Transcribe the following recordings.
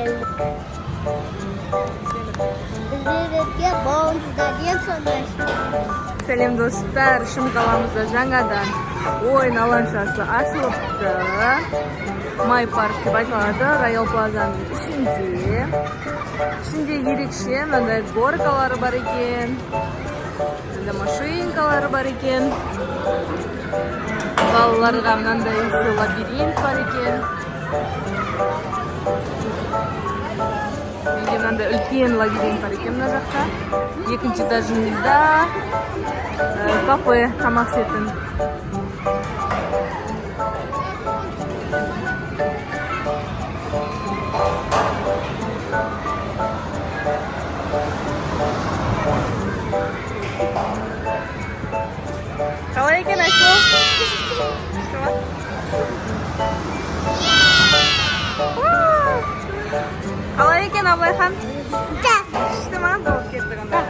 geldik. Bizlerге boğumuzda diye soruyorsun. Selam dostlar, şimdi kalamızda жаңадан ойын алаңшасы ашылыпты. Май парк деп айтылады, Royal Plaza'ның ішінде. İçinde ерекше мындай горкалары бар екен, машинкалары бар екен. Балаларға мынандай лабиринт бар екен. Менде мынандай үлкен лабиринт бар екен мына жақта. Екінші этажында кафе, тамақ ішетін. Қалай екен Айсұлу? Қалай екен Абылайхан? Күшті ма? Болып кеттік онда.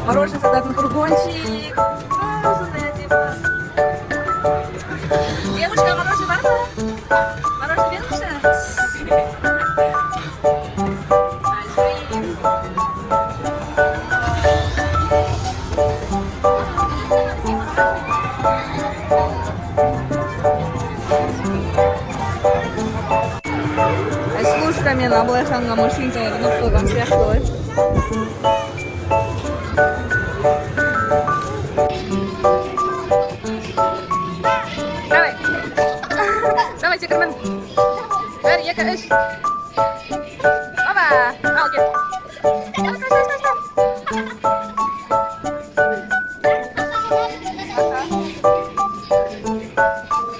Мороженое садатный фургончик. Девушка, мороженое бар ма? Мороженое беріңізші? Айсұлушка мен Абылайханға машинкаларын қойған сияқты ғой. Давай, Тигрман. Бәрі, екі, үш. Опа! Ал, кет. Стоп.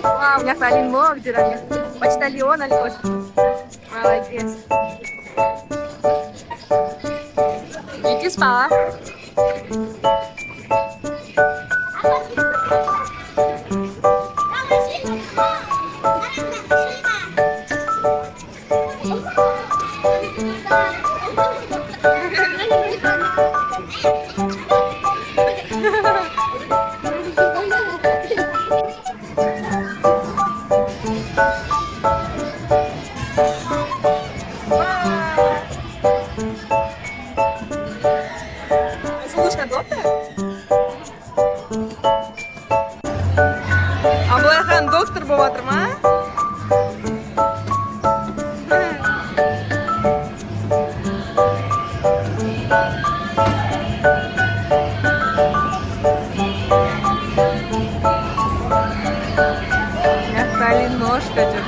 Вау, у меня олимок, деревня. Почтальон, Альош. Молодец. Иди спала. Абылайхан доктор болып жатыр ма? Мягкая ножка жүр.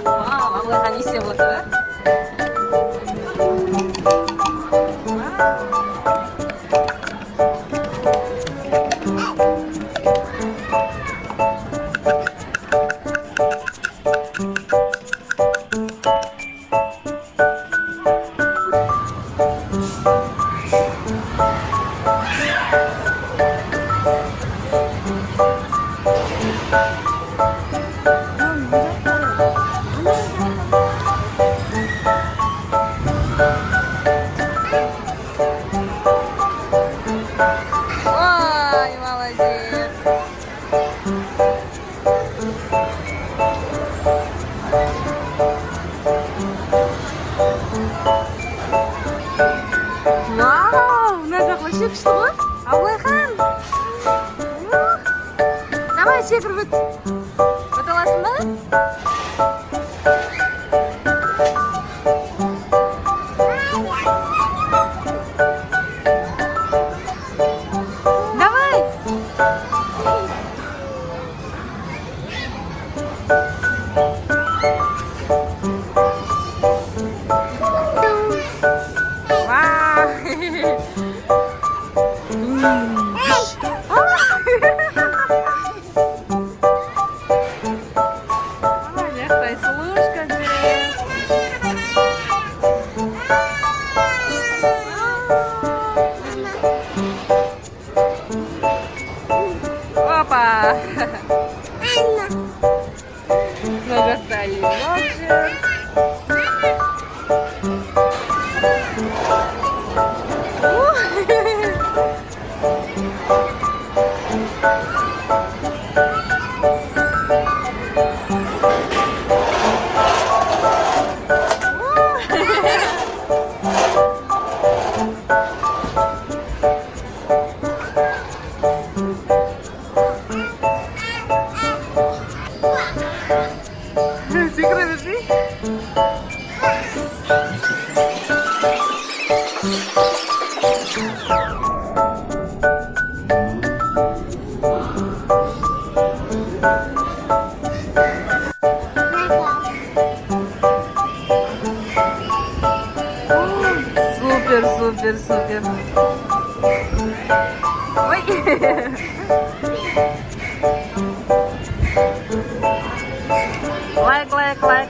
Вау, а вот они все вот, да? Ой, молодец. Вау, нажak вообще что? Абылхан. Давай секіріп өте аласың ба? Давай. Молодец, Тайслушка здесь. Опа! Много стали лучше. Секретный. Супер, супер, супер. Ой. Лайк, лайк, лайк.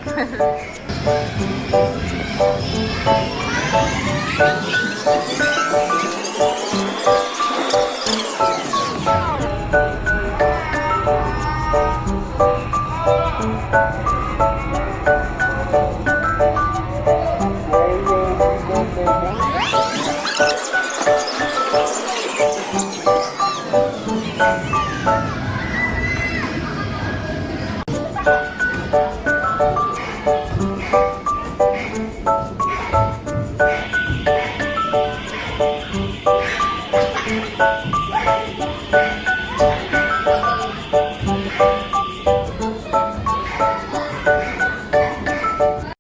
Thank you.